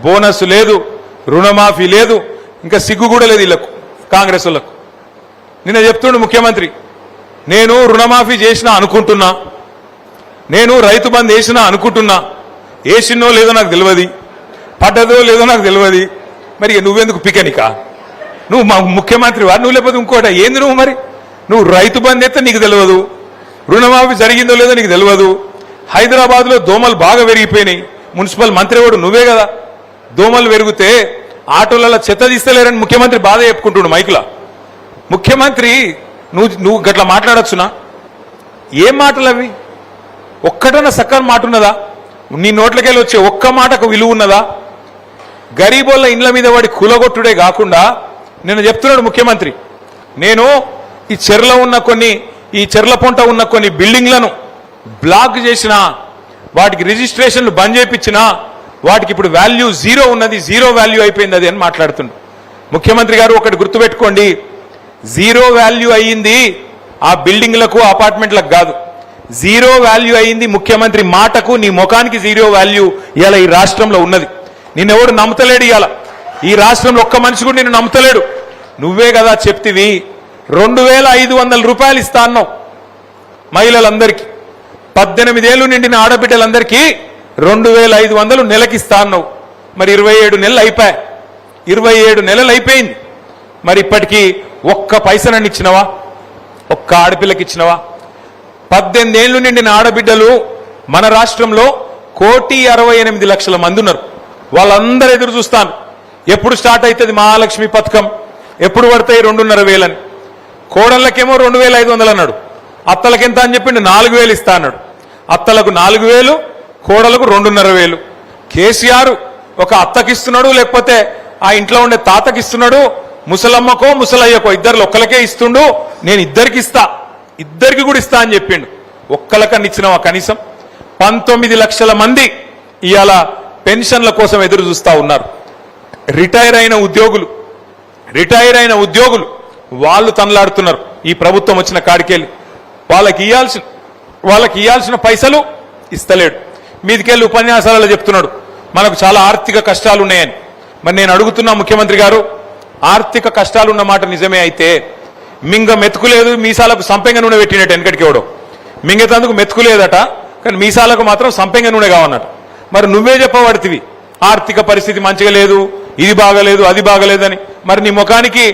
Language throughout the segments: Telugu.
బోనస్ లేదు, రుణమాఫీ లేదు, ఇంకా సిగ్గు కూడా లేదు వీళ్ళకు, కాంగ్రెస్ వాళ్ళకు. నిన్న చెప్తుండు ముఖ్యమంత్రి, నేను రుణమాఫీ చేసినా అనుకుంటున్నా, నేను రైతు బంద్ వేసినా అనుకుంటున్నా, వేసినో లేదో నాకు తెలియదు, పడ్డదో లేదో నాకు తెలియదు. మరి నువ్వెందుకు పికనికా? నువ్వు మా ముఖ్యమంత్రి వారు, నువ్వు లేకపోతే ఇంకోట ఏంది నువ్వు? మరి నువ్వు రైతు బంద్ అయితే నీకు తెలియదు, రుణమాఫీ జరిగిందో లేదో నీకు తెలియదు. హైదరాబాద్లో దోమలు బాగా పెరిగిపోయినాయి, మున్సిపల్ మంత్రి వాడు నువ్వే కదా. దోమలు పెరిగితే ఆటోలలో చెత్త తీస్తలేరని ముఖ్యమంత్రి బాధ చెప్పుకుంటున్నాడు మైకులా. ముఖ్యమంత్రి నువ్వు గట్లా మాట్లాడచ్చునా? ఏం మాటలు అవి? ఒక్కటన్నా సక్కని మాట ఉన్నదా? నీ నోట్లకెళ్ళి వచ్చే ఒక్క మాటకు విలువ ఉన్నదా? గరీబోళ్ళ ఇండ్ల మీద వాడి కూలగొట్టుడే కాకుండా నేను చెప్తున్నాడు ముఖ్యమంత్రి, నేను ఈ చెర్ల ఉన్న ఈ చెర్ల పొంట ఉన్న కొన్ని బిల్డింగ్లను బ్లాక్ చేసిన, వాటికి రిజిస్ట్రేషన్లు బంద్ చేయించిన, వాటికి ఇప్పుడు వాల్యూ జీరో ఉన్నది, జీరో వాల్యూ అయిపోయింది అది అని మాట్లాడుతుండు. ముఖ్యమంత్రి గారు ఒకటి గుర్తుపెట్టుకోండి, జీరో వాల్యూ అయ్యింది ఆ బిల్డింగ్లకు అపార్ట్మెంట్లకు కాదు, జీరో వాల్యూ అయ్యింది ముఖ్యమంత్రి మాటకు, నీ ముఖానికి జీరో వాల్యూ ఇలా ఈ రాష్ట్రంలో ఉన్నది. నిన్నెవడు నమ్ముతలేడు, ఇవాళ ఈ రాష్ట్రంలో ఒక్క మనిషి కూడా నిన్ను నమ్ముతలేడు. నువ్వే కదా చెప్తివి 2500 రూపాయలు ఇస్తా అన్నావు మహిళలందరికీ, 18 ఏళ్ళు నిండిన ఆడబిడ్డలందరికీ 2500 నెలకిస్తా అన్నావు. మరి 27 నెలలు అయిపోయాయి, 27 నెలలు అయిపోయింది. మరి ఇప్పటికీ ఒక్క పైసనని ఇచ్చినవా? ఒక్క ఆడపిల్లకి ఇచ్చినవా? 18 ఏళ్ళు నిండిన ఆడబిడ్డలు మన రాష్ట్రంలో 1,68,00,000 మంది ఉన్నారు. వాళ్ళందరూ ఎదురు చూస్తాను, ఎప్పుడు స్టార్ట్ అవుతుంది మహాలక్ష్మి పథకం, ఎప్పుడు పడతాయి 2,500 అని. కోడళ్ళకేమో 2,500 అన్నాడు, అత్తలకు ఎంత అని చెప్పిండు 4,000 ఇస్తా అన్నాడు. అత్తలకు 4,000, కోడలకు 2,500. కేసీఆర్ ఒక అత్తకిస్తున్నాడు, లేకపోతే ఆ ఇంట్లో ఉండే తాతకిస్తున్నాడు, ముసలమ్మకో ముసలయ్యకో ఇద్దరు ఒక్కలకే ఇస్తుండు. నేను ఇద్దరికి ఇస్తా, ఇద్దరికి కూడా ఇస్తా అని చెప్పిండు. ఒక్కలకన్నా ఇచ్చినావా? కనీసం 19 లక్షల మంది ఇవాళ పెన్షన్ల కోసం ఎదురు చూస్తా ఉన్నారు. రిటైర్ అయిన ఉద్యోగులు వాళ్ళు తనలాడుతున్నారు. ఈ ప్రభుత్వం వచ్చిన కాడికెళ్ళి వాళ్ళకి ఇయ్యాల్సిన పైసలు ఇస్తలేడు. మీదికెళ్ళి ఉపన్యాసాలలో చెప్తున్నాడు మనకు చాలా ఆర్థిక కష్టాలు ఉన్నాయని. మరి నేను అడుగుతున్నా ముఖ్యమంత్రి గారు, ఆర్థిక కష్టాలు ఉన్న మాట నిజమే అయితే మింగ మెతుకులేదు, మీసాలకు సంపెంగ నూనె పెట్టినట్టు వెనకటికి ఎవడో మింగేతందుకు మెతుకులేదట, కానీ మీసాలకు మాత్రం సంపెంగ నూనె కావన్నట. మరి నువ్వే చెప్పబడితివి ఆర్థిక పరిస్థితి మంచిగా లేదు, ఇది బాగలేదు, అది బాగలేదని. మరి నీ ముఖానికి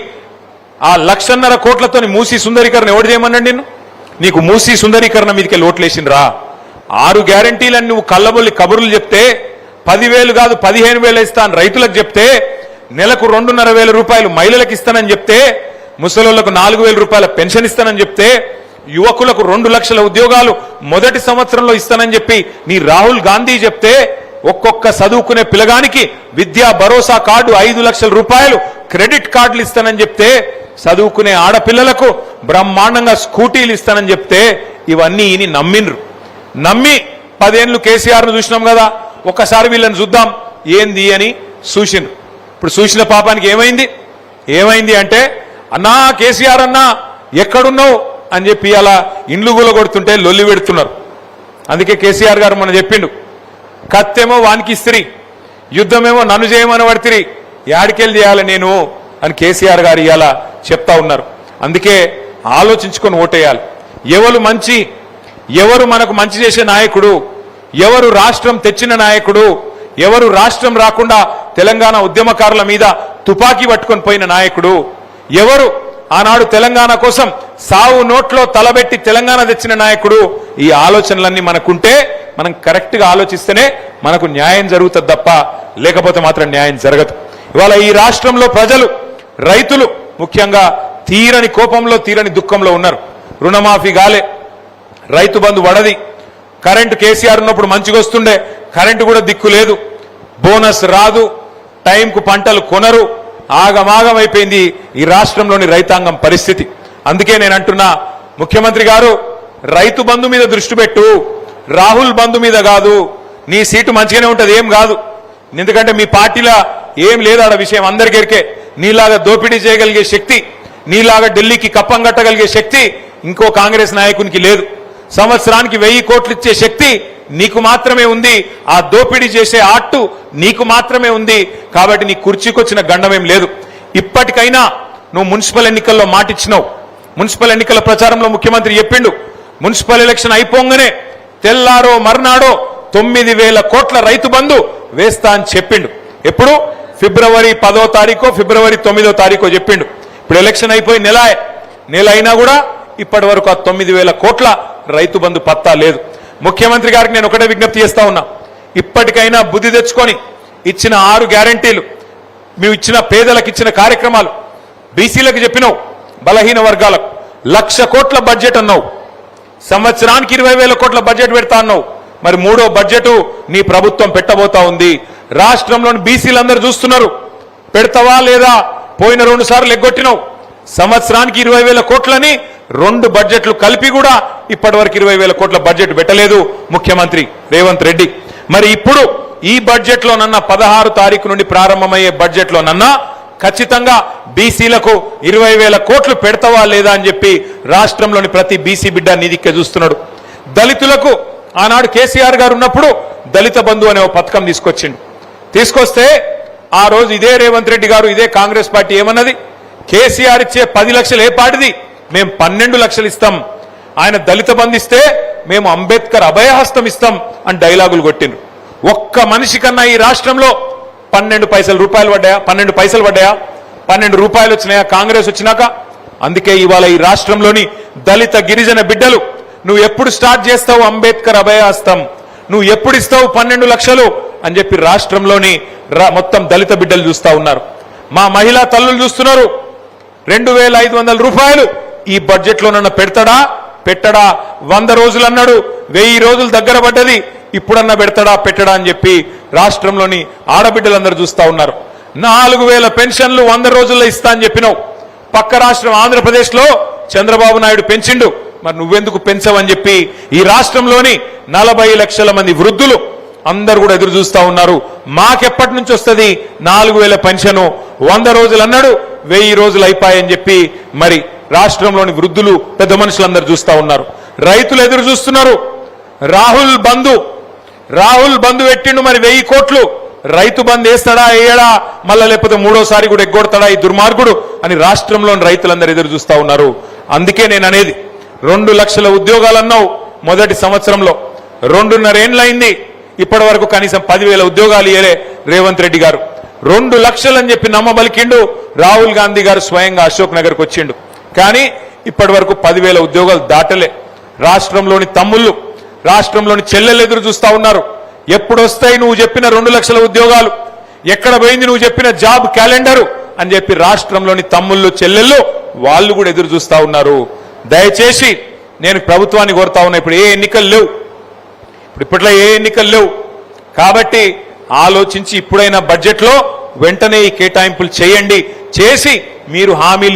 ఆ 1,50,000 కోట్లతో మూసీ సుందరీకరణ ఎవడు చేయమన్నాడు నిన్ను? నీకు మూసీ సుందరీకరణ మీదకి ఓట్లేసిండ్రా? 6 గ్యారంటీలని నువ్వు కళ్ళబొల్లి కబుర్లు చెప్తే 10,000 కాదు 15,000 ఇస్తాను రైతులకు చెప్తే, నెలకు 2,500 రూపాయలు మహిళలకు ఇస్తానని చెప్తే, ముసలోళ్లకు 4,000 రూపాయల పెన్షన్ ఇస్తానని చెప్తే, యువకులకు 2 లక్షల ఉద్యోగాలు మొదటి సంవత్సరంలో ఇస్తానని చెప్పి నీ రాహుల్ గాంధీ చెప్తే, ఒక్కొక్క చదువుకునే పిల్లగానికి విద్యా భరోసా కార్డు 5 లక్షల రూపాయలు క్రెడిట్ కార్డులు ఇస్తానని చెప్తే, చదువుకునే ఆడపిల్లలకు బ్రహ్మాండంగా స్కూటీలు ఇస్తానని చెప్తే, ఇవన్నీ ఈయన నమ్మి 10 ఏళ్ళు కేసీఆర్ను చూసినాం కదా, ఒక్కసారి వీళ్ళని చూద్దాం ఏంది అని చూసిండ్రు. ఇప్పుడు చూసిన పాపానికి ఏమైంది అంటే, అన్నా కేసీఆర్ అన్నా ఎక్కడున్నావు అని చెప్పి అలా ఇండ్లు కూలగొడుతుంటే లొల్లి పెడుతున్నారు. అందుకే కేసీఆర్ గారు మనం చెప్పిండు, కత్తేమో వానికి ఇస్త్రీ, యుద్ధమేమో నన్ను చేయమని పడితిరి, యాడికెళ్ళి చేయాలి నేను అని కేసీఆర్ గారు ఇలా చెప్తా ఉన్నారు. అందుకే ఆలోచించుకొని ఓటేయాలి. ఎవరు మనకు మంచి చేసే నాయకుడు, ఎవరు రాష్ట్రం తెచ్చిన నాయకుడు, ఎవరు రాష్ట్రం రాకుండా తెలంగాణ ఉద్యమకారుల మీద తుపాకీ పట్టుకొని పోయిన నాయకుడు, ఎవరు ఆనాడు తెలంగాణ కోసం సావు నోట్లో తలబెట్టి తెలంగాణ తెచ్చిన నాయకుడు, ఈ ఆలోచనలన్నీ మనకుంటే మనం కరెక్ట్ గా ఆలోచిస్తేనే మనకు న్యాయం జరుగుతుంది తప్ప లేకపోతే మాత్రం న్యాయం జరగదు. ఇవాళ ఈ రాష్ట్రంలో ప్రజలు, రైతులు ముఖ్యంగా తీరని కోపంలో, తీరని దుఃఖంలో ఉన్నారు. రుణమాఫీ గాలే, రైతు బంధు వడది, కరెంటు కేసీఆర్ ఉన్నప్పుడు మంచిగా వస్తుండే, కరెంటు కూడా దిక్కు లేదు, బోనస్ రాదు, టైంకు పంటలు కొనరు, ఆగమాగం అయిపోయింది ఈ రాష్ట్రంలోని రైతాంగం పరిస్థితి. అందుకే నేను అంటున్నా ముఖ్యమంత్రి గారు, రైతు బంధు మీద దృష్టి పెట్టు, రాహుల్ బంధు మీద కాదు. నీ సీటు మంచిగానే ఉంటది, ఏం కాదు. ఎందుకంటే మీ పార్టీలో ఏం లేదు ఆడ విషయం అందరికీ ఎరికే. నీలాగా దోపిడీ చేయగలిగే శక్తి, నీలాగా ఢిల్లీకి కప్పం కట్టగలిగే శక్తి ఇంకో కాంగ్రెస్ నాయకునికి లేదు. సంవత్సరానికి 1000 కోట్లు ఇచ్చే శక్తి నీకు మాత్రమే ఉంది, ఆ దోపిడీ చేసే ఆట్టు నీకు మాత్రమే ఉంది. కాబట్టి నీ కుర్చీకొచ్చిన గండమేం లేదు. ఇప్పటికైనా నువ్వు మున్సిపల్ ఎన్నికల్లో మాటిచ్చినావు. మున్సిపల్ ఎన్నికల ప్రచారంలో ముఖ్యమంత్రి చెప్పిండు, మున్సిపల్ ఎలక్షన్ అయిపోగానే తెల్లారో మర్నాడో 9,000 కోట్ల రైతు బంధు వేస్తా అని చెప్పిండు. ఎప్పుడు? ఫిబ్రవరి 10వ తారీఖో ఫిబ్రవరి 9వ తారీఖో చెప్పిండు. ఇప్పుడు ఎలక్షన్ అయిపోయి నెల అయినా కూడా ఇప్పటి వరకు ఆ 9,000 కోట్ల రైతు బంధు పత్తా లేదు. ముఖ్యమంత్రి గారికి నేను ఒకటే విజ్ఞప్తి చేస్తా ఉన్నా, ఇప్పటికైనా బుద్ధి తెచ్చుకొని ఇచ్చిన 6 గ్యారంటీలు, మేము ఇచ్చిన పేదలకు ఇచ్చిన కార్యక్రమాలు, బీసీలకు చెప్పినావు, బలహీన వర్గాలకు 1,00,000 కోట్ల బడ్జెట్ అన్నావు, సంవత్సరానికి 20,000 కోట్ల బడ్జెట్ పెడతా అన్నావు. మరి 3వ బడ్జెట్ నీ ప్రభుత్వం పెట్టబోతా ఉంది. రాష్ట్రంలోని బీసీలందరూ చూస్తున్నారు, పెడతావా లేదా? పోయిన 2 సార్లు ఎగ్గొట్టినావు. సంవత్సరానికి 20,000 కోట్లని 2 బడ్జెట్లు కలిపి కూడా ఇప్పటి వరకు 20,000 కోట్ల బడ్జెట్ పెట్టలేదు ముఖ్యమంత్రి రేవంత్ రెడ్డి. మరి ఇప్పుడు ఈ బడ్జెట్ లోనన్నా 16 తారీఖు నుండి ప్రారంభమయ్యే బడ్జెట్ లోనన్నా ఖచ్చితంగా బీసీలకు 20,000 కోట్లు పెడతావా లేదా అని చెప్పి రాష్ట్రంలోని ప్రతి బీసీ బిడ్డ నిధికే చూస్తున్నాడు. దళితులకు ఆనాడు కేసీఆర్ గారు ఉన్నప్పుడు దళిత బంధు అనే ఒక పథకం తీసుకొస్తే ఆ రోజు ఇదే రేవంత్ రెడ్డి గారు, ఇదే కాంగ్రెస్ పార్టీ ఏమన్నది, కేసీఆర్ ఇచ్చే 10 లక్షలు ఏ పాటిది, మేము 12 లక్షలు ఇస్తాం, ఆయన దళిత బంధు ఇస్తే మేము అంబేద్కర్ అభయహస్తం ఇస్తాం అని డైలాగులు కొట్టిండ్రు. ఒక్క మనిషి కన్నా ఈ రాష్ట్రంలో 12 రూపాయలు పడ్డాయా? 12 రూపాయలు వచ్చినాయా కాంగ్రెస్ వచ్చినాక? అందుకే ఇవాళ ఈ రాష్ట్రంలోని దళిత గిరిజన బిడ్డలు, నువ్వు ఎప్పుడు స్టార్ట్ చేస్తావు అంబేద్కర్ అభయహస్తం, నువ్వు ఎప్పుడు ఇస్తావు 12 లక్షలు అని చెప్పి రాష్ట్రంలోని మొత్తం దళిత బిడ్డలు చూస్తా ఉన్నారు. మా మహిళా తల్లులు చూస్తున్నారు. 2,500 రూపాయలు ఈ బడ్జెట్ లోనన్నా పెట్టడా? 100 రోజులు అన్నాడు, 1000 రోజులు దగ్గర పడ్డది, ఇప్పుడన్నా పెట్టడా అని చెప్పి రాష్ట్రంలోని ఆడబిడ్డలందరూ చూస్తా ఉన్నారు. 4,000 పెన్షన్లు 100 రోజుల్లో ఇస్తా అని చెప్పినావు. పక్క రాష్ట్రం ఆంధ్రప్రదేశ్ లో చంద్రబాబు నాయుడు పెంచిండు, మరి నువ్వెందుకు పెంచవని చెప్పి ఈ రాష్ట్రంలోని 40 లక్షల మంది వృద్ధులు అందరూ కూడా ఎదురు చూస్తా ఉన్నారు. మాకెప్పటి నుంచి వస్తుంది 4,000 పెన్షన్? 100 రోజులు అన్నాడు, 1000 రోజులు అయిపోయాయని చెప్పి మరి రాష్ట్రంలోని వృద్ధులు పెద్ద మనుషులందరూ చూస్తా ఉన్నారు. రైతులు ఎదురు చూస్తున్నారు. రాహుల్ బంధు పెట్టిండు, మరి 1000 కోట్లు రైతు బంద్ వేస్తాడా వేయడా, మళ్ళా లేకపోతే 3వసారి కూడా ఎగ్గొడతాడా ఈ దుర్మార్గుడు అని రాష్ట్రంలోని రైతులందరూ ఎదురు చూస్తా ఉన్నారు. అందుకే నేను అనేది, 2 లక్షల ఉద్యోగాలు అన్నావు మొదటి సంవత్సరంలో, 2.5 ఏళ్లైంది, ఇప్పటి వరకు కనీసం 10,000 ఉద్యోగాలు ఇయ్యలే రేవంత్ రెడ్డి గారు. 2 లక్షలు అని చెప్పి నమ్మబలికిండు. రాహుల్ గాంధీ గారు స్వయంగా అశోక్ నగర్కి వచ్చిండు, కానీ ఇప్పటి వరకు 10,000 ఉద్యోగాలు దాటలే. రాష్ట్రంలోని తమ్ముళ్ళు, రాష్ట్రంలోని చెల్లెలు ఎదురు చూస్తా ఉన్నారు. ఎప్పుడు వస్తాయి నువ్వు చెప్పిన 2 లక్షల ఉద్యోగాలు? ఎక్కడ పోయింది నువ్వు చెప్పిన జాబ్ క్యాలెండరు అని చెప్పి రాష్ట్రంలోని తమ్ముళ్ళు చెల్లెళ్ళు వాళ్ళు కూడా ఎదురు చూస్తా ఉన్నారు. దయచేసి నేను ప్రభుత్వాన్ని కోరుతా ఉన్నా, ఇప్పుడు ఏ ఎన్నికలు లేవు, ఇప్పట్లో ఏ ఎన్నికలు లేవు కాబట్టి ఆలోచించి ఇప్పుడైనా బడ్జెట్లో వెంటనే ఈ కేటాయింపులు చేయండి. చేసి మీరు హామీలు